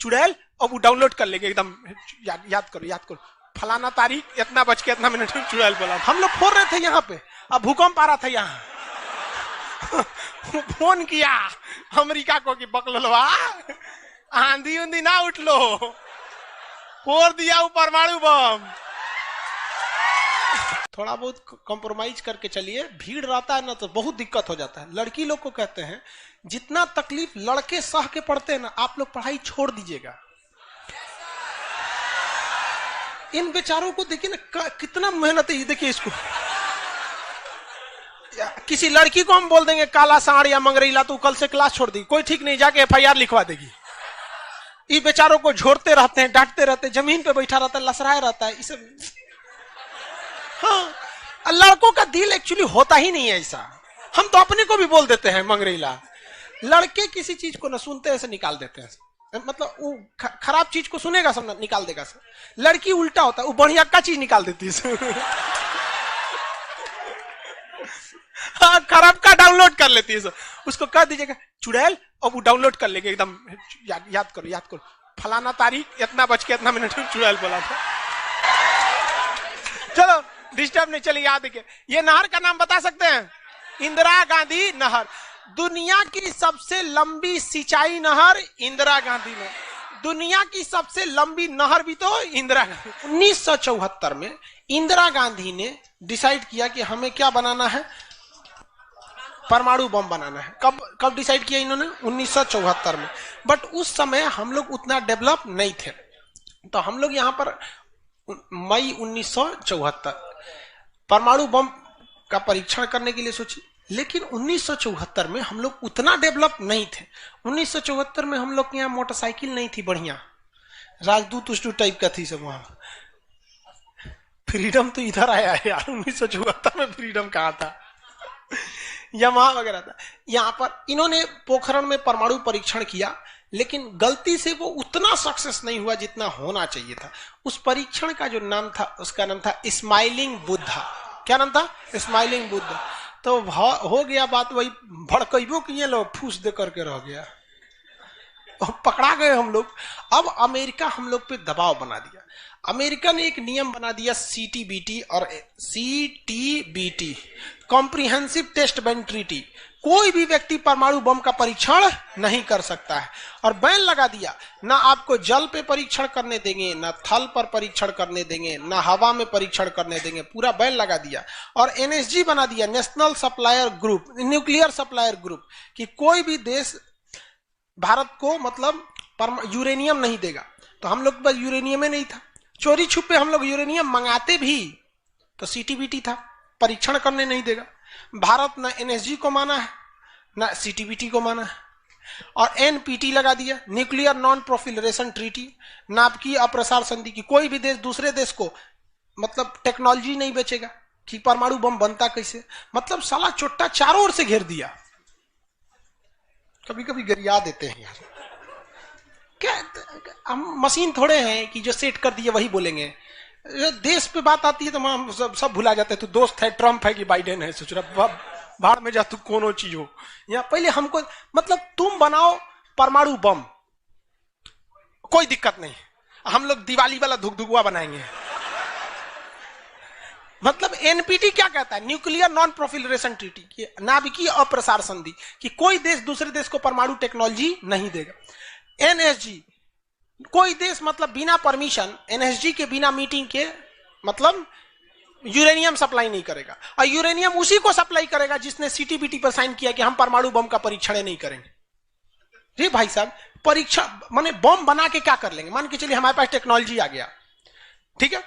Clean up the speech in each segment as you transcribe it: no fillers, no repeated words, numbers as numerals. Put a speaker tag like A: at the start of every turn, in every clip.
A: चुड़ैल, अब वो डाउनलोड कर लेंगे एकदम, याद करो फलाना तारीख इतना बज के इतना मिनट में चुड़ैल बोला। हम लोग फोड़ रहे थे यहाँ पे, अब भूकंप आ रहा था यहाँ। फोन किया अमेरिका को कि बकलोलवा आंधी उंधी ना उठ लो, फोड़ दिया वो परमाणु बम। थोड़ा बहुत कॉम्प्रोमाइज करके चलिए, भीड़ रहता है ना तो बहुत दिक्कत हो जाता है। लड़की लोग को कहते हैं जितना तकलीफ लड़के सह के पढ़ते हैं ना, आप लोग पढ़ाई छोड़ दीजिएगा। इन बेचारों को देखिए ना कितना मेहनत है, देखिए इसको। किसी लड़की को हम बोल देंगे काला साड़ या मंगरेला, तो कल से क्लास छोड़ देगी, कोई ठीक नहीं, जाके एफआईआर लिखवा देगी। ये बेचारों को झोड़ते रहते हैं, डांटते रहते हैं, जमीन पे बैठा रहता है, लसराया रहता है, इसे। हाँ, लड़कों का दिल एक्चुअली होता ही नहीं है ऐसा। हम तो अपने को भी बोल देते हैं मंगरेला। लड़के किसी चीज को न सुनते ऐसे निकाल देते हैं, मतलब वो खराब चीज को सुनेगा सब निकाल देगा सब। लड़की उल्टा होता है, वो बढ़िया का चीज निकाल देती है। हाँ, खराब का डाउनलोड कर लेती है सब। उसको कह दीजिएगा चुड़ैल, और वो डाउनलोड कर लेंगे एकदम, याद करो फलाना तारीख इतना बज के इतना मिनट में चुड़ैल बोला था। चलो डिस्टर्ब नहीं, चलिए याद देखिए। ये नहर का नाम बता सकते हैं? इंदिरा गांधी नहर। दुनिया की सबसे लंबी सिंचाई नहर इंदिरा गांधी ने। दुनिया की सबसे लंबी नहर भी तो इंदिरा गांधी। 1974 में इंदिरा गांधी ने डिसाइड किया कि हमें क्या बनाना है, परमाणु बम बनाना है। कब डिसाइड किया इन्होंने? 1974 में। बट उस समय हम लोग उतना डेवलप नहीं थे, तो हम लोग यहां पर मई 1974 परमाणु बम का परीक्षण करने के लिए सोचे। लेकिन 1974 में हम लोग उतना डेवलप नहीं थे। 1974 में हम लोग के यहाँ मोटरसाइकिल नहीं थी बढ़िया, राजदूत उष्टूत टाइप का थी सब। वहां फ्रीडम तो इधर आया है यार, 1974 में फ्रीडम कहाँ था? यमाहा वगैरह था। यहाँ पर इन्होंने पोखरण में परमाणु परीक्षण किया, लेकिन गलती से वो उतना सक्सेस नहीं हुआ जितना होना चाहिए था। उस परीक्षण का जो नाम था, उसका नाम था स्माइलिंग बुद्धा। क्या नाम था? स्माइलिंग बुद्धा। तो हो गया बात वही, भड़कइबो किए लोग, फूस दे करके रह गया, पकड़ा गए हम लोग। अब अमेरिका हम लोग पे दबाव बना दिया। अमेरिका ने एक नियम बना दिया, सीटीबीटी और CTBT, comprehensive test ban treaty. कोई भी व्यक्ति परमाणु बम का परीक्षण नहीं कर सकता है, और बैन लगा दिया। ना आपको जल पे परीक्षण करने देंगे, ना थल पर परीक्षण करने देंगे, ना हवा में परीक्षण करने देंगे, पूरा बैन लगा दिया। और एनएसजी बना दिया, national supplier group, nuclear supplier group, कि कोई भी देश भारत को मतलब यूरेनियम नहीं देगा। तो हम लोग के पास यूरेनियम नहीं था, चोरी छुपे हम लोग यूरेनियम मंगाते भी तो सीटीबीटी था, परीक्षण करने नहीं देगा। भारत ना एनएसजी को माना है ना सीटीबीटी को माना है, और एनपीटी लगा दिया, न्यूक्लियर नॉन प्रोफिलरेशन ट्रीटी, नाभिकीय अप्रसार संधि, की कोई भी देश दूसरे देश को मतलब टेक्नोलॉजी नहीं बेचेगा कि परमाणु बम बनता कैसे। मतलब साला चोट्टा चारों ओर से घेर दिया। कभी कभी गरिया देते हैं यार, क्या हम मशीन थोड़े हैं कि जो सेट कर दिए वही बोलेंगे। देश पे बात आती है तो हम सब भुला जाते हैं। तू दोस्त है, ट्रम्प है कि बाइडेन है, सोच रहा बाहर में जा तू कोनो चीज हो। यहाँ पहले हमको मतलब तुम बनाओ परमाणु बम, कोई दिक्कत नहीं, हम लोग दिवाली वाला धुकधुकुआ बनाएंगे। मतलब एनपीटी क्या कहता है? न्यूक्लियर नॉन प्रोफिलरेशन ट्रीटी, नाभिकीय अप्रसार संधि, कि कोई देश दूसरे देश को परमाणु टेक्नोलॉजी नहीं देगा। एनएसजी, कोई देश मतलब बिना परमिशन, एनएसजी के बिना मीटिंग के मतलब यूरेनियम सप्लाई नहीं करेगा, और यूरेनियम उसी को सप्लाई करेगा जिसने सीटीबीटी पर साइन किया कि हम परमाणु बम का परीक्षण नहीं करेंगे। जी भाई साहब, परीक्षा माने बम बना के क्या कर लेंगे? मान के चलिए हमारे पास टेक्नोलॉजी आ गया, ठीक है,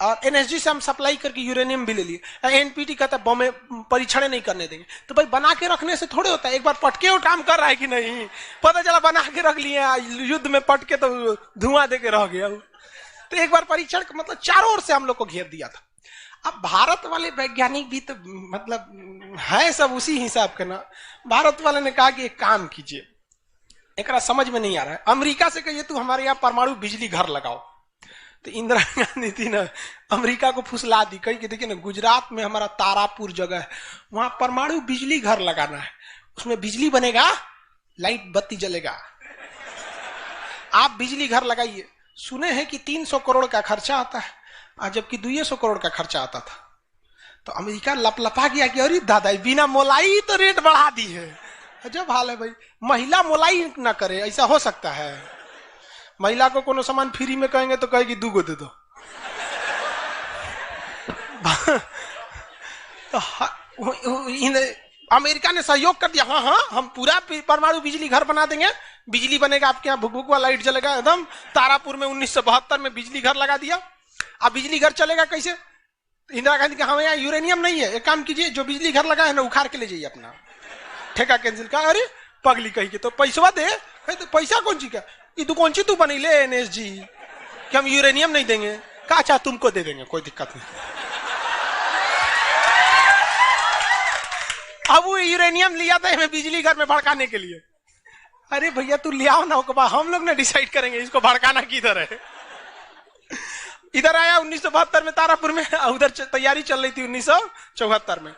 A: और एनएसजी से हम सप्लाई करके यूरेनियम भी ले लिए। एनपीटी कहता है बम परीक्षण नहीं करने देंगे। तो भाई बना के रखने से थोड़े होता है, एक बार पटके वो काम कर रहा है कि नहीं, पता चला बना के रख लिए, युद्ध में पटके तो धुआं दे के रह गया। तो एक बार परीक्षण मतलब चारों ओर से हम लोग को घेर दिया था। अब भारत वाले वैज्ञानिक भी तो मतलब है सब उसी हिसाब के ना। भारत वाले ने कहा कि एक काम कीजिए, एक समझ में नहीं आ रहा है, अमेरिका से कहिए तू हमारे यहाँ परमाणु बिजली घर लगाओ। तो इंदिरा गांधी थी ना, अमेरिका को फुसला दी, कही कि देखिए ना गुजरात में हमारा तारापुर जगह है, वहां परमाणु बिजली घर लगाना है, उसमें बिजली बनेगा, लाइट बत्ती जलेगा। आप बिजली घर लगाइए, सुने हैं कि 300 करोड़ का खर्चा आता है, जबकि 200 करोड़ का खर्चा आता था। तो अमेरिका लपलपा गया कि अरे दादा बिना मोलाई तो रेट बढ़ा दी है। अजब हाल है भाई, महिला मोलाई ना करे, ऐसा हो सकता है? महिला को कोनो सामान फ्री में कहेंगे तो कहेगी 2 गो दे दो। अमेरिका ने सहयोग कर दिया, हाँ हम पूरा परमाणु बिजली घर बना देंगे, बिजली बनेगा आपके यहाँ, भुक भुक वाला लाइट जलेगा एकदम। तारापुर में 1972 में बिजली घर लगा दिया। अब बिजली घर चलेगा कैसे? इंदिरा गांधी का हमें यहाँ यूरेनियम नहीं है, एक काम कीजिए, जो बिजली घर लगा है ना उखाड़ के ले जाइए, अपना ठेका कैंसिल का। अरे पगली कही के तो पैसा दे, तो पैसा कौन ची का, ये तू कौन सी तू बनी ले एनएस जी कि हम यूरेनियम नहीं देंगे, का अच्छा तुमको दे देंगे, कोई दिक्कत नहीं। अब वो यूरेनियम लिया था हमें बिजली घर में भड़काने के लिए। अरे भैया तू ले आओ ना, हम लोग ने डिसाइड करेंगे इसको भड़काना किधर है। इधर आया 1972 में तारापुर में, उधर तैयारी चल रही थी 1974 में।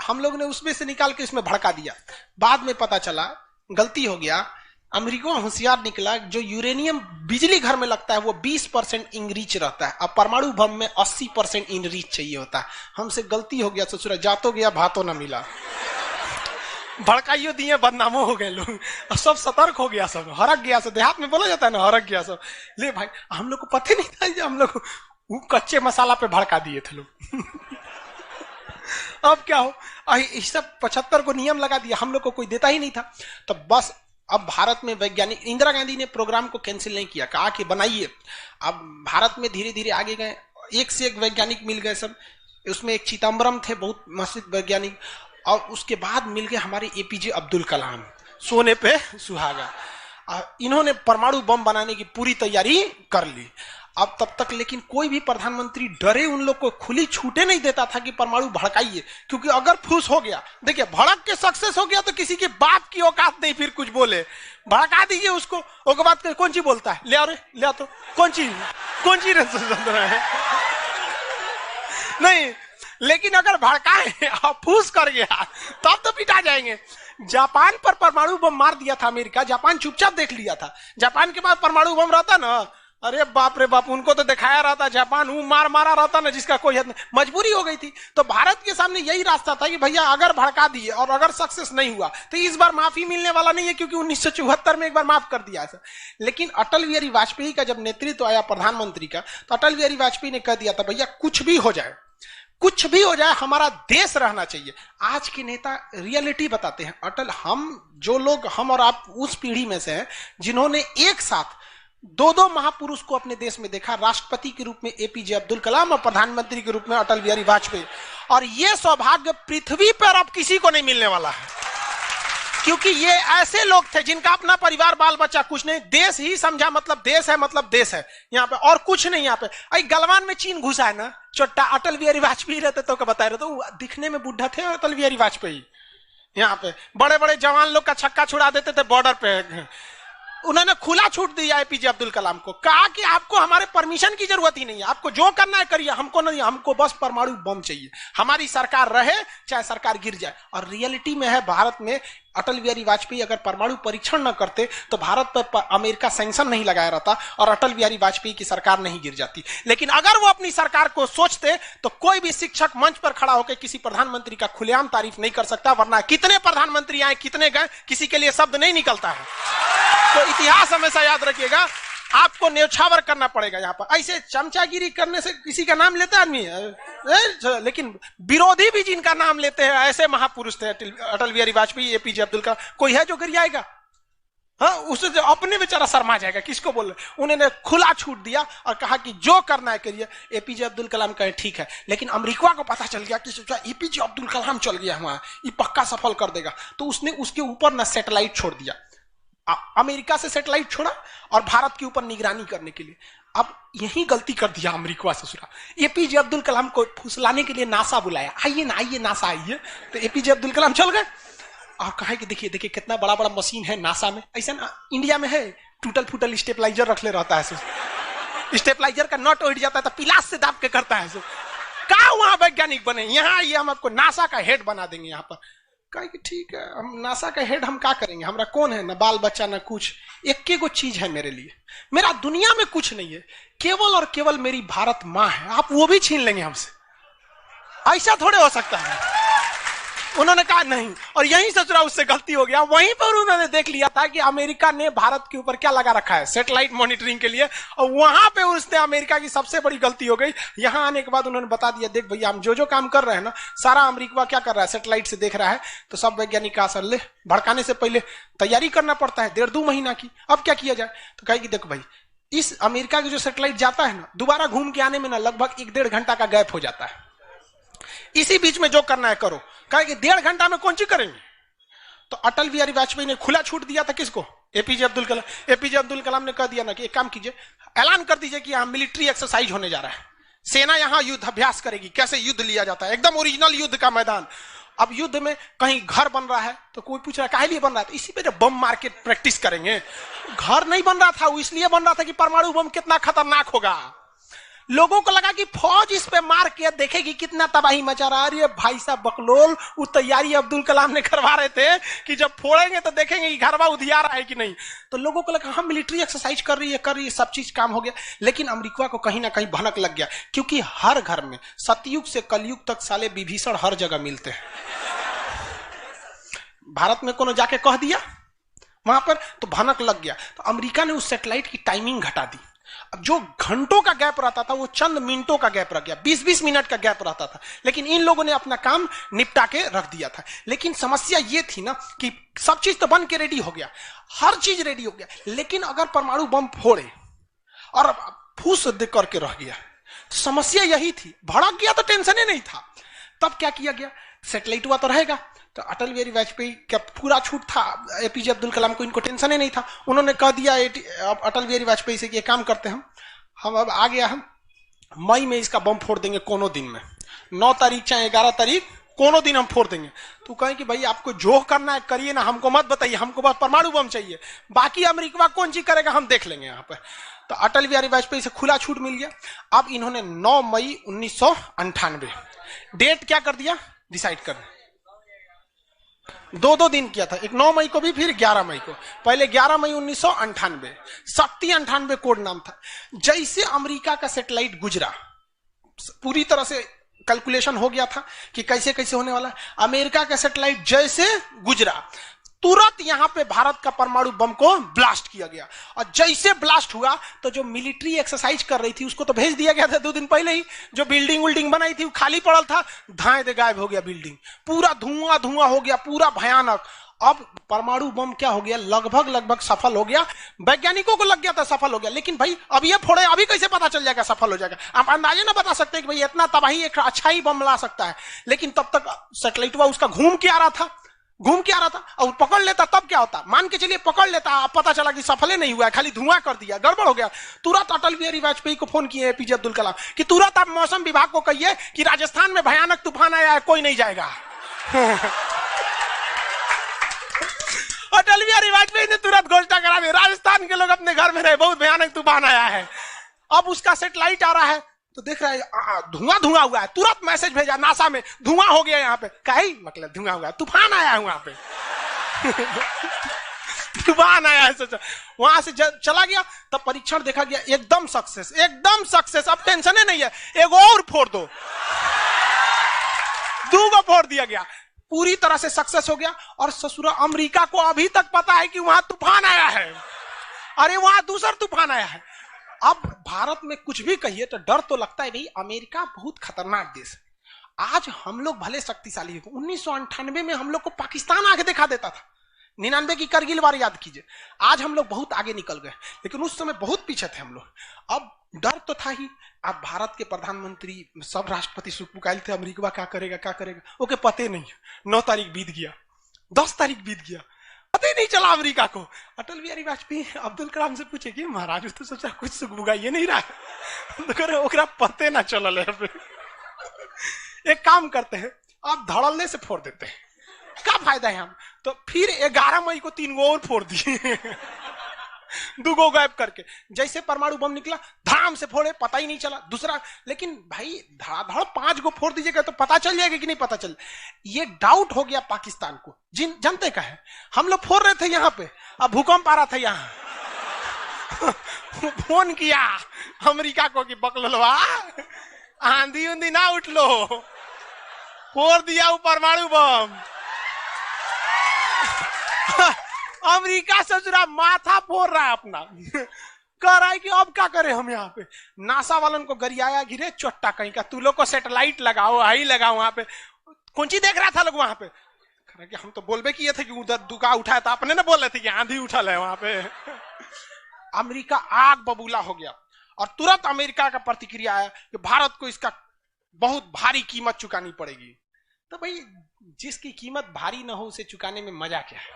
A: हम लोग ने उसमें से निकाल के इसमें भड़का दिया। बाद में पता चला गलती हो गया, अमेरिका होशियार निकला, जो यूरेनियम बिजली घर में लगता है वो 20% इनरीच रहता है, अब परमाणु बम में 80% इनरीच चाहिए होता है। हमसे गलती हो गया ससुरा, जातो गया भातो ना मिला, भड़काइयो दिए, बदनामो हो गए लोग, सब सतर्क हो गया, सब हरक गया, सब देहात में बोला जाता है ना, हरक गया सब। ले भाई हम लोग को पता नहीं था, हम लोग कच्चे मसाला पे भड़का दिए थे लोग। अब क्या हो, सब 75 को नियम लगा दिया, हम लोग को कोई देता ही नहीं था। तो बस अब भारत में वैज्ञानिक, इंदिरा गांधी ने प्रोग्राम को कैंसिल नहीं किया, कहा कि बनाइए। अब भारत में धीरे धीरे आगे गए, एक से एक वैज्ञानिक मिल गए सब। उसमें एक चिदम्बरम थे, बहुत मशहूर वैज्ञानिक, और उसके बाद मिल गए हमारे एपीजे अब्दुल कलाम, सोने पे सुहागा। इन्होंने परमाणु बम बनाने की पूरी तैयारी कर ली। अब तब तक लेकिन कोई भी प्रधानमंत्री डरे उन लोग को खुली छूटे नहीं देता था कि परमाणु भड़काइए, क्योंकि अगर फूस हो गया, देखिए भड़क के सक्सेस हो गया तो किसी के बाप की औकात नहीं फिर कुछ बोले। भड़का दीजिए उसको, उसके बाद कौन सी बोलता है, ले आओ रे ले आओ, तो कौन सी है नहीं। लेकिन अगर भड़काए और फूस कर गया तब तो पिटा जाएंगे। जापान पर परमाणु बम मार दिया था अमेरिका, जापान चुपचाप देख लिया था। जापान के पास परमाणु बम रहता ना, अरे बाप रे बाप, उनको तो दिखाया रहता, जापान मारा रहता ना जिसका कोई हद नहीं। मजबूरी हो गई थी, तो भारत के सामने यही रास्ता था कि भैया अगर भड़का दिए और अगर सक्सेस नहीं हुआ तो इस बार माफी मिलने वाला नहीं है, क्योंकि 1974 में एक बार माफ कर दिया था। लेकिन अटल बिहारी वाजपेयी का जब नेतृत्व आया प्रधानमंत्री का, तो अटल बिहारी वाजपेयी ने कह दिया था भैया कुछ भी हो जाए, कुछ भी हो जाए, हमारा देश रहना चाहिए। आज के नेता रियलिटी बताते हैं। अटल, हम और आप उस पीढ़ी में से हैं जिन्होंने एक साथ 2 महापुरुष को अपने देश में देखा, राष्ट्रपति के रूप में एपीजे अब्दुल कलाम और प्रधानमंत्री के रूप में अटल बिहारी वाजपेयी। और यह सौभाग्य पृथ्वी पर अब किसी को नहीं मिलने वाला है, क्योंकि ये ऐसे लोग थे जिनका अपना परिवार बाल बच्चा कुछ नहीं, देश ही समझा मतलब देश है यहाँ पे, और कुछ नहीं। यहाँ पे गलवान में चीन घुसा है ना, चोट्टा अटल बिहारी वाजपेयी रहते तो बता रहे, तो दिखने में बुढ़ा थे अटल बिहारी वाजपेयी। यहाँ पे बड़े बड़े जवान लोग का छक्का छुड़ा देते थे बॉर्डर पे। उन्होंने खुला छूट दिया एपीजे अब्दुल कलाम को, कहा कि आपको हमारे परमिशन की जरूरत ही नहीं है, आपको जो करना है करिए, हमको नहीं, हमको बस परमाणु बम चाहिए, हमारी सरकार रहे चाहे सरकार गिर जाए। और रियलिटी में है, भारत में अटल बिहारी वाजपेयी अगर परमाणु परीक्षण न करते तो भारत पर अमेरिका सैंक्शन नहीं लगाया रहता और अटल बिहारी वाजपेयी की सरकार नहीं गिर जाती। लेकिन अगर वो अपनी सरकार को सोचते तो कोई भी शिक्षक मंच पर खड़ा होकर किसी प्रधानमंत्री का खुलेआम तारीफ नहीं कर सकता, वरना कितने प्रधानमंत्री आए कितने गए किसी के लिए शब्द नहीं निकलता है। तो इतिहास हमेशा याद रखिएगा, आपको न्यौछावर करना पड़ेगा। यहाँ पर ऐसे चमचागिरी करने से किसी का नाम लेता आदमी, लेकिन विरोधी भी जिनका नाम लेते हैं ऐसे महापुरुष थे अटल बिहारी वाजपेयी, एपीजे अब्दुल कलाम। कोई है जो गिर जाएगा? हाँ, उसे जो अपने बेचारा शर्मा जाएगा, किसको बोल रहे। उन्होंने खुला छूट दिया और कहा कि जो करना है करिए। एपीजे अब्दुल कलाम कहे ठीक है, लेकिन अमेरिका को पता चल गया कि सोचा एपीजे अब्दुल कलाम चल गया वहां, ये पक्का सफल कर देगा, तो उसने उसके ऊपर ना सैटेलाइट छोड़ दिया। अमेरिका से सैटेलाइट छोड़ा और भारत के ऊपर निगरानी करने के लिए। अब यही गलती कर दिया अमेरिका ससुरा। एपीजे अब्दुल कलाम को फुसलाने के लिए नासा बुलाया, आइए ना, आइए नासा आइए। तो एपीजे अब्दुल कलाम चल गए और कहा कि देखिए देखिए कितना बड़ा बड़ा मशीन है नासा में, ऐसा ना इंडिया में है, टूटल फूटल स्टेबलाइजर रख ले रहता है, स्टेबलाइजर का नट उठ जाता है तो पिलास से दाब के करता है। कहा वहां वैज्ञानिक बने, यहाँ आइए हम आपको नासा का हेड बना देंगे। यहाँ पर कहा कि ठीक है, हम नासा का हेड हम क्या करेंगे, हमारा कौन है, ना बाल बच्चा ना कुछ, एक को चीज है मेरे लिए, मेरा दुनिया में कुछ नहीं है, केवल और केवल मेरी भारत माँ है, आप वो भी छीन लेंगे हमसे, ऐसा थोड़े हो सकता है। उन्होंने कहा नहीं, और यही सोच रहा उससे गलती हो गया। वहीं पर उन्होंने देख लिया था कि अमेरिका ने भारत के ऊपर क्या लगा रखा है, सैटेलाइट मॉनिटरिंग के लिए, और वहां पे उसने अमेरिका की सबसे बड़ी गलती हो गई। यहां आने के बाद उन्होंने बता दिया, देख भैया हम जो काम कर रहे हैं ना, सारा अमेरिका क्या कर रहा है, सैटेलाइट से देख रहा है। तो सब वैज्ञानिक का असर ले, भड़काने से पहले तैयारी करना पड़ता है 1.5-2 महीना की, अब क्या किया जाए। तो कहेगी देखो भाई, इस अमेरिका की जो सैटेलाइट जाता है ना, दोबारा घूम के आने में ना लगभग 1-1.5 घंटा का गैप हो जाता है, इसी बीच में जो करना है करो। कहा कि 1.5 घंटा में कौन सी करेंगे। तो अटल बिहारी वाजपेयी ने खुला छूट दिया था किसको, एपीजे अब्दुल कलाम। एपीजे अब्दुल कलाम ने कह दिया ना कि एक काम कीजिए, ऐलान कर दीजिए कि यहां मिलिट्री एक्सरसाइज होने जा रहा है, सेना यहां युद्ध अभ्यास करेगी, कैसे युद्ध लिया जाता है, एकदम ओरिजिनल युद्ध का मैदान। अब युद्ध में कहीं घर बन रहा है तो कोई पूछ रहा है काहे लिए बन रहा है, तो इसी पे जब बम मार के प्रैक्टिस करेंगे। घर नहीं बन रहा था, वो इसलिए बन रहा था कि परमाणु बम कितना खतरनाक होगा। लोगों को लगा कि फौज इस पे मार के देखेगी कितना तबाही मचा रहा है। अरे भाई साहब बकलोल, वो तैयारी अब्दुल कलाम ने करवा रहे थे कि जब फोड़ेंगे तो देखेंगे कि घरवा उधिया रहा है कि नहीं। तो लोगों को लगा हम मिलिट्री एक्सरसाइज कर रही है, सब चीज काम हो गया। लेकिन अमेरिका को कहीं ना कहीं भनक लग गया, क्योंकि हर घर में सतयुग से कलयुग तक साले विभीषण हर जगह मिलते हैं। भारत में कोनो जाके कह दिया वहां पर, तो भनक लग गया। तो अमेरिका ने उस सैटेलाइट की टाइमिंग घटा दी। अब जो घंटों का गैप रहता था वो चंद मिनटों का गैप रह गया, 20-20 मिनट का गैप रहता था। लेकिन इन लोगों ने अपना काम निपटा के रख दिया था। लेकिन समस्या ये थी ना कि सब चीज तो बन के रेडी हो गया, हर चीज रेडी हो गया, लेकिन अगर परमाणु बम फोड़े और फूस दे करके रह गया, समस्या यही थी। भड़क गया तो टेंशन ही नहीं था। तब क्या किया गया, सैटेलाइट हुआ तो रहेगा। तो अटल बिहारी वाजपेयी का पूरा छूट था, एपीजे अब्दुल कलाम को इनको टेंशन ही नहीं था। उन्होंने कह दिया अटल बिहारी वाजपेयी से कि ये काम करते हैं हम अब आ गया, हम मई में इसका बम फोड़ देंगे कोनो दिन में, 9 तारीख चाहे 11 तारीख कोनो दिन हम फोड़ देंगे। तो कहें कि भाई आपको जो करना है करिए ना, हमको मत बताइए, हमको बस परमाणु बम चाहिए, बाकी अमेरिका कौन चीज करेगा हम देख लेंगे यहाँ पर। तो अटल बिहारी वाजपेयी से खुला छूट मिल गया। अब इन्होंने 9 मई 1998 डेट क्या कर दिया, डिसाइड कर 2 दिन किया था, एक 9 मई को भी, फिर 11 मई को। पहले 11 मई 1998 शक्ति 98 कोड नाम था। जैसे अमेरिका का सैटेलाइट गुजरा, पूरी तरह से कैलकुलेशन हो गया था कि कैसे कैसे होने वाला है। अमेरिका का सैटेलाइट जैसे गुजरा, तुरंत यहां पे भारत का परमाणु बम को ब्लास्ट किया गया। और जैसे ब्लास्ट हुआ तो जो मिलिट्री एक्सरसाइज कर रही थी उसको तो भेज दिया गया था 2 दिन पहले ही। जो बिल्डिंग बनाई थी वो खाली पड़ल था, धाए दे गायब हो गया बिल्डिंग, पूरा धुआं हो गया, पूरा भयानक। अब परमाणु बम क्या हो गया, लगभग सफल हो गया। वैज्ञानिकों को लग गया था सफल हो गया, लेकिन भाई अब ये फोड़े, अभी कैसे पता चल जाएगा सफल हो जाएगा। आप अंदाजे ना बता सकते कि भाई इतना तबाही एक अच्छा ही बम ला सकता है। लेकिन तब तक सैटेलाइट उसका घूम के आ रहा था और पकड़ लेता तब क्या होता, मान के चलिए पकड़ लेता, पता चला कि सफल नहीं हुआ, खाली धुआं कर दिया, गड़बड़ हो गया। तुरंत अटल बिहारी वाजपेयी को फोन किए एपीजे अब्दुल कलाम कि तुरंत आप मौसम विभाग को कहिए कि राजस्थान में भयानक तूफान आया है, कोई नहीं जाएगा। अटल बिहारी वाजपेयी ने तुरंत घोषणा करा दी, राजस्थान के लोग अपने घर में रहे, बहुत भयानक तूफान आया है। अब उसका सैटेलाइट आ रहा है तो देख रहा है धुआं हुआ है, तुरंत मैसेज भेजा नासा में, धुआं हो गया यहाँ पे। कहीं मतलब धुआं हुआ, तूफान आया है वहां पे। तूफान आया है, सोचा वहां से चला गया। तब परीक्षण देखा गया, एकदम सक्सेस। अब टेंशन ही नहीं है, एक और फोड़ दो, 2 को फोड़ दिया गया, पूरी तरह से सक्सेस हो गया। और ससुरा अमेरिका को अभी तक पता है कि वहां तूफान आया है, अरे वहां दूसरा तूफान आया है। अब भारत में कुछ भी कहिए तो डर तो लगता है, भाई अमेरिका बहुत खतरनाक देश है। आज हम लोग भले शक्तिशाली हो, 1998 में हम लोग को पाकिस्तान आगे दिखा देता था, 99 की करगिल वार याद कीजिए। आज हम लोग बहुत आगे निकल गए, लेकिन उस समय बहुत पीछे थे हम लोग। अब डर तो था ही। अब भारत के प्रधानमंत्री सब राष्ट्रपति सुखपुकाइल थे, अमेरिका क्या करेगा ओके पते नहीं। 9 तारीख बीत गया, 10 तारीख बीत गया, पता ही नहीं चला अमेरिका को। अटल बिहारी वाजपेयी अब्दुल कलाम से पूछे कि महाराज तो सोचा कुछ सुख बुगाइए नहीं रहा, तो ओकरा पते ना चलल है। एक काम करते हैं, आप धड़ल्ले से फोड़ देते हैं, क्या फायदा है हम। तो फिर 11 मई को 3 गो और फोड़ दिए। दुगो गायब करके। जैसे परमाणु बम निकला धाम से फोड़े, पता ही नहीं चला। दूसरा, लेकिन भाई धड़ाधड़ 5 गो फोड़ दीजिएगा तो पता चल जाएगा कि नहीं पता चल। ये डाउट हो गया पाकिस्तान को। जनते का है, हम लोग फोड़ रहे थे यहाँ पे, अब भूकंप आ रहा था यहाँ। फोन किया अमेरिका को कि बकलवा आंधी उंधी ना उठ लो, फोड़ दिया वो परमाणु बम। अमेरिका ससुरा माथा फोड़ रहा है अपना, कह रहा है कि अब क्या करें हम यहाँ पे। नासा वालन को गरियाया गिरे चोट्टा कहीं का, तू लोग को सैटेलाइट लगाओ, हाई लगाओ वहां पे। कौन सी देख रहा था लोग वहां पे, कि हम तो बोलबे किए थे कि उधर दुका उठाया था, अपने ना बोल रहे थे कि आंधी उठल है वहां पे। अमेरिका आग बबूला हो गया और तुरंत अमेरिका का प्रतिक्रिया आया कि भारत को इसका बहुत भारी कीमत चुकानी पड़ेगी। तो भाई जिसकी कीमत भारी ना हो उसे चुकाने में मजा क्या है।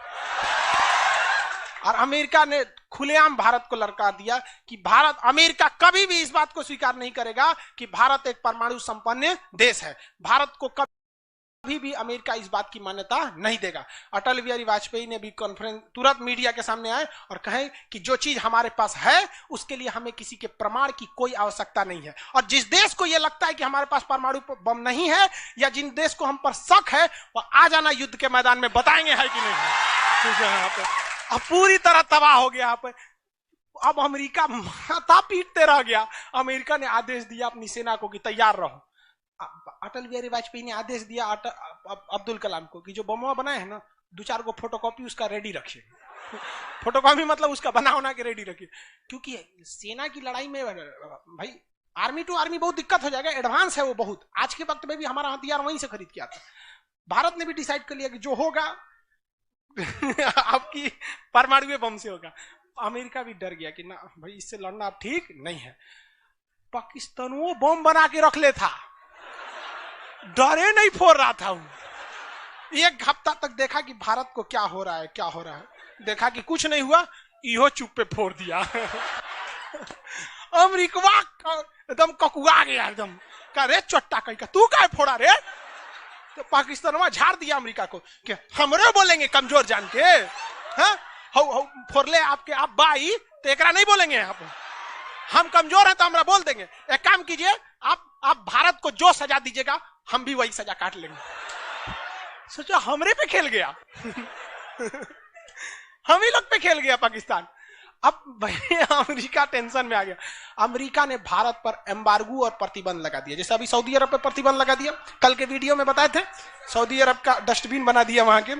A: और अमेरिका ने खुलेआम भारत को ललकार दिया कि भारत, अमेरिका कभी भी इस बात को स्वीकार नहीं करेगा कि भारत एक परमाणु संपन्न देश है। भारत को कभी भी अमेरिका इस बात की मान्यता नहीं देगा। अटल बिहारी वाजपेयी ने भी कॉन्फ्रेंस तुरंत मीडिया के सामने आए और कहे कि जो चीज हमारे पास है उसके लिए हमें किसी के प्रमाण की कोई आवश्यकता नहीं है, और जिस देश को यह लगता है कि हमारे पास परमाणु बम नहीं है या जिन देश को हम पर शक है वो आ जाना युद्ध के मैदान में, बताएंगे है कि नहीं है। यहाँ पे अब पूरी तरह तबाह हो गया। यहाँ पे अब अमेरिका माथा पीटते रह गया। अमेरिका ने आदेश दिया अपनी सेना को कि तैयार रहो। अटल बिहारी वाजपेयी ने आदेश दिया अब्दुल कलाम को कि जो बम बनाए हैं ना, 2-4 गो फोटोकॉपी उसका रेडी रखिए। फोटोकॉपी मतलब उसका बना के रेडी रखिए, क्योंकि सेना की लड़ाई में भाई आर्मी टू आर्मी बहुत दिक्कत हो जाएगा। एडवांस है वो बहुत। आज के वक्त में भी हमारा हथियार वहीं से खरीद के आता। भारत ने भी डिसाइड कर लिया कि जो होगा आपकी परमाणु बम से होगा। अमेरिका भी डर गया कि ना भाई इससे लड़ना अब ठीक नहीं है। पाकिस्तान वो बम बना के रख ले था, डरे नहीं फोड़ रहा था। एक हफ्ता तक देखा कि भारत को क्या हो रहा है, क्या हो रहा है। देखा कि कुछ नहीं हुआ, इहो चुप पे फोड़ दिया। अमेरिका एकदम ककुआ गया, एकदम कह रे चट्टा कहीं का तू क्या फोड़ा रे। तो पाकिस्तान वहां झाड़ दिया अमेरिका को कि हमरे बोलेंगे कमजोर जान के, हाँ फोड़ ले आपके आप बाई तो एकरा नहीं बोलेंगे। यहाँ पे हम कमजोर हैं तो हमरा बोल देंगे। एक काम कीजिए, आप भारत को जो सजा दीजिएगा हम भी वही सजा काट लेंगे। सोचो हमरे पे खेल गया। हम ही लोग पे खेल गया पाकिस्तान। अब भाई अमेरिका टेंशन में आ गया। अमेरिका ने भारत पर एम्बार्गो और प्रतिबंध लगा दिया। जैसे अभी सऊदी अरब पे प्रतिबंध लगा दिया, कल के वीडियो में बताए थे, सऊदी अरब का डस्टबिन बना दिया वहां के।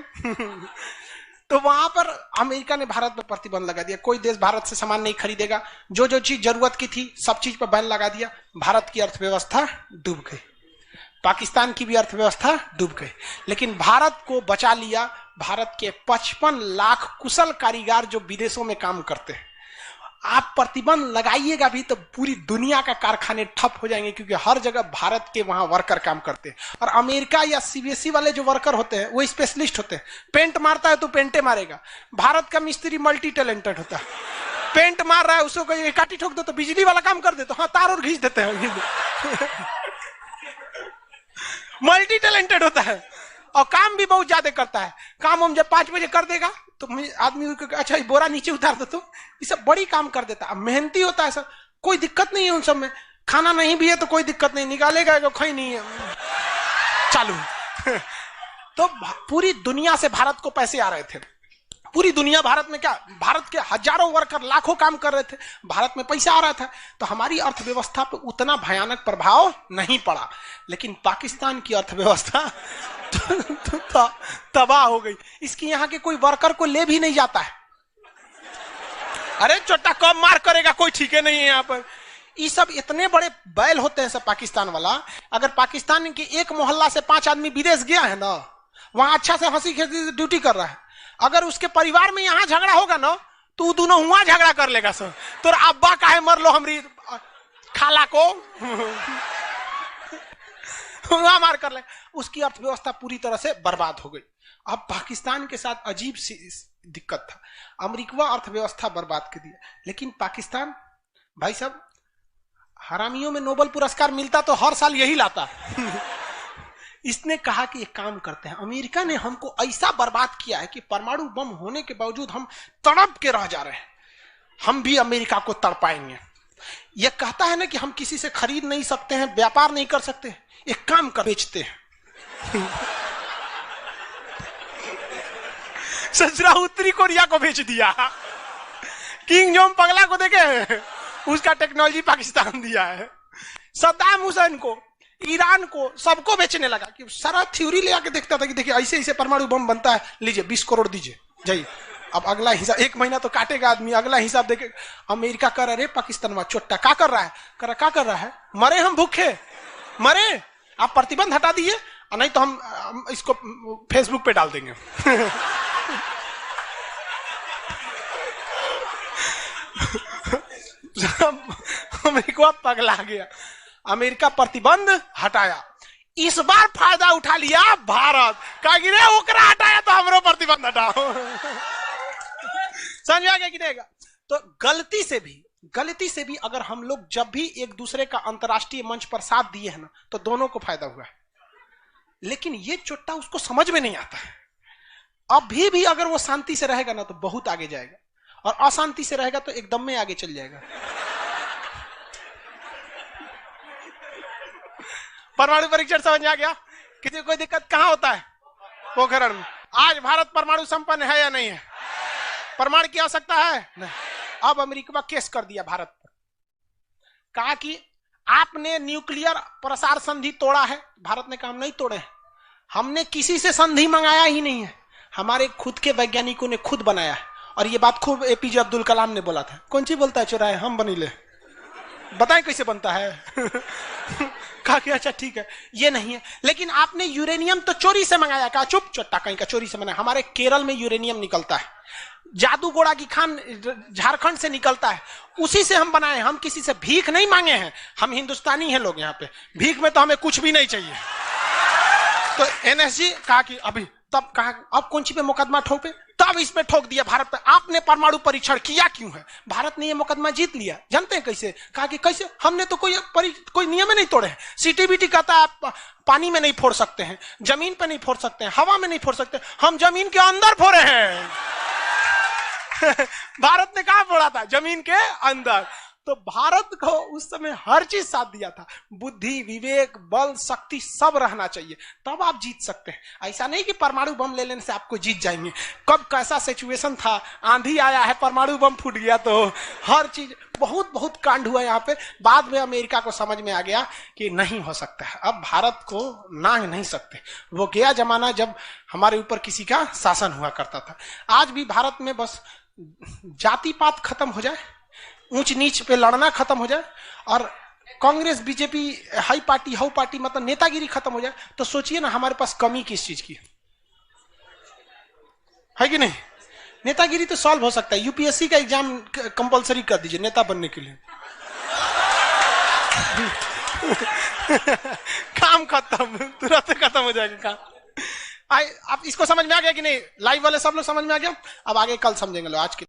A: तो वहां पर अमेरिका ने भारत पर प्रतिबंध लगा दिया। कोई देश भारत से सामान नहीं खरीदेगा। जो जो चीज जरूरत की थी सब चीज पर बैन लगा दिया। भारत की अर्थव्यवस्था डूब गई, पाकिस्तान की भी अर्थव्यवस्था डूब गई, लेकिन भारत को बचा लिया भारत के 55 लाख कुशल कारीगर जो विदेशों में काम करते हैं। आप प्रतिबंध लगाइएगा भी तो पूरी दुनिया का कारखाने ठप हो जाएंगे, क्योंकि हर जगह भारत के वहां वर्कर काम करते हैं। और अमेरिका या सीबीएसई वाले जो वर्कर होते हैं वो स्पेशलिस्ट होते हैं। पेंट मारता है तो पेंटे मारेगा। भारत का मिस्त्री मल्टी टैलेंटेड होता है। पेंट मार रहा है उसको कोई काटी ठोक दो तो बिजली वाला काम कर दे, तो हाँ तार और घींच देते हैं। मल्टी टैलेंटेड होता है और काम भी बहुत ज्यादा करता है। काम हम जब 5 बजे कर देगा तो आदमी अच्छा बोरा नीचे उतार दो, तो ये सब बड़ी काम कर देता है। मेहनती होता है सर, कोई दिक्कत नहीं है उन सब में। खाना नहीं भी है तो कोई दिक्कत नहीं, निकालेगा तो खाई नहीं है चालू। तो पूरी दुनिया से भारत को पैसे आ रहे थे। पूरी दुनिया भारत में क्या, भारत के हजारों वर्कर लाखों काम कर रहे थे, भारत में पैसा आ रहा था। तो हमारी अर्थव्यवस्था पे उतना भयानक प्रभाव नहीं पड़ा, लेकिन पाकिस्तान की अर्थव्यवस्था तबाह हो गई। इसकी यहाँ के कोई वर्कर को ले भी नहीं जाता है। अरे चोटा कब मार करेगा कोई ठीक है नहीं है यहाँ पर। ये सब इतने बड़े बैल होते हैं सब पाकिस्तान वाला। अगर पाकिस्तान के एक मोहल्ला से 5 आदमी विदेश गया है ना, वहां अच्छा से हंसी खेसी ड्यूटी कर रहा है, अगर उसके परिवार में यहाँ झगड़ा होगा ना तो दोनों हुआ झगड़ा कर लेगा सर। तो अब्बा काहे मर लो हमारी खाला को हुआ मार कर ले। उसकी अर्थव्यवस्था पूरी तरह से बर्बाद हो गई। अब पाकिस्तान के साथ अजीब सी दिक्कत था। अमेरिका अर्थव्यवस्था बर्बाद कर दिया, लेकिन पाकिस्तान भाई साहब हरामियों में नोबेल पुरस्कार मिलता तो हर साल यही लाता। इसने कहा कि एक काम करते हैं, अमेरिका ने हमको ऐसा बर्बाद किया है कि परमाणु बम होने के बावजूद हम तड़प के रह जा रहे हैं। हम भी अमेरिका को तड़पाएंगे। यह कहता है ना कि हम किसी से खरीद नहीं सकते हैं, व्यापार नहीं कर सकते, एक काम कर बेचते हैं। ससुरा उत्तरी कोरिया को बेच दिया, किंग जोंग पगला को देखे उसका टेक्नोलॉजी पाकिस्तान दिया है, सद्दाम हुसैन को, ईरान को, सबको बेचने लगा कि सारा थ्योरी ले आके देखता था कि देखिए ऐसे ऐसे परमाणु बम बनता है, लीजिए 20 करोड़ दीजिए जाइए। अब अगला हिसाब 1 महीना तो काटेगा आदमी, अगला हिसाब देखे। अमेरिका कर रहे पाकिस्तान में चोट्टा क्या कर रहा है, क्या कर रहा है, मरे हम भूखे मरे, आप प्रतिबंध हटा दीजिए नहीं तो हम इसको फेसबुक पे डाल देंगे। अमेरिका पगला गया, अमेरिका प्रतिबंध हटाया। इस बार फायदा उठा लिया भारत, कहा कि रे ओकरा हटाया तो हमरो प्रतिबंध हटाओ। समझ आ गया कि नहीं? तो गलती से भी अगर हम लोग जब भी एक दूसरे का अंतर्राष्ट्रीय मंच पर साथ दिए हैं ना, तो दोनों को फायदा हुआ है। लेकिन ये चुट्टा उसको समझ में नहीं आता है। अभी भी अगर वो शांति से रहेगा ना तो बहुत आगे जाएगा, और अशांति से रहेगा तो एकदम में आगे चल जाएगा। परमाणु परीक्षण समझ में आ गया? किसी कोई दिक्कत कहां होता है? पोखरण में। आज भारत परमाणु संपन्न है या नहीं है? परमाणु की आवश्यकता है? नहीं। अब अमेरिका केस कर दिया भारत पर, कहा कि आपने न्यूक्लियर प्रसार संधि तोड़ा है। भारत ने कहा हम नहीं तोड़े, हमने किसी से संधि मंगाया ही नहीं है, हमारे खुद के वैज्ञानिकों ने खुद बनाया है। और ये बात खूब एपीजे अब्दुल कलाम ने बोला था। कौन सी बोलता है चुराए हम बनीले, बताएं कैसे बनता है। कहा कि अच्छा ठीक है ये नहीं है, लेकिन आपने यूरेनियम तो चोरी से मंगाया। कहा चुप चट्टा कहीं का चोरी से मंगाया, हमारे केरल में यूरेनियम निकलता है, जादूगोड़ा की खान झारखंड से निकलता है, उसी से हम बनाए, हम किसी से भीख नहीं मांगे हैं, हम हिंदुस्तानी हैं लोग, यहाँ पे भीख में तो हमें कुछ भी नहीं चाहिए। तो एनएसजी कहा कि अभी तब कहा अब कौन सी पे मुकदमा ठोके, तब इस पे ठोक दिया भारत पे, आपने परमाणु परीक्षण किया क्यों है? भारत ने ये मुकदमा जीत लिया। जानते हैं कैसे? कहा कि कैसे, हमने तो कोई नियम नहीं तोड़े हैं। सीटीबीटी कहता है आप पानी में नहीं फोड़ सकते हैं, जमीन पे नहीं फोड़ सकते हैं, हवा में नहीं फोड़ सकते, हम जमीन के अंदर फोड़े हैं। भारत ने कहा फोड़ा था? जमीन के अंदर। तो भारत को उस समय हर चीज साथ दिया था, बुद्धि, विवेक, बल, शक्ति सब रहना चाहिए, तब आप जीत सकते हैं। ऐसा नहीं कि परमाणु बम ले लेने से आपको जीत जाएंगे। कब कैसा सिचुएशन था, आंधी आया है, परमाणु बम फूट गया, तो हर चीज बहुत कांड हुआ यहाँ पे। बाद में अमेरिका को समझ में आ गया कि नहीं हो सकता है, अब भारत को ना नहीं सकते। वो गया जमाना जब हमारे ऊपर किसी का शासन हुआ करता था। आज भी भारत में बस जाति पात खत्म हो जाए, ऊंच नीच पे लड़ना खत्म हो जाए, और Congress BJP high party how party मतलब नेतागिरी खत्म हो जाए, तो सोचिए ना हमारे पास कमी किस चीज की है कि नहीं? नेतागिरी तो सॉल्व हो सकता है। यूपीएससी का एग्जाम कंपलसरी कर दीजिए नेता बनने के लिए। काम खत्म, तुरंत खत्म हो जाएगा काम। आप इसको समझ में आ गया कि नहीं? लाइव वाले सब लोग समझ में आ गया? अब आगे कल समझेंगे लोग। आज के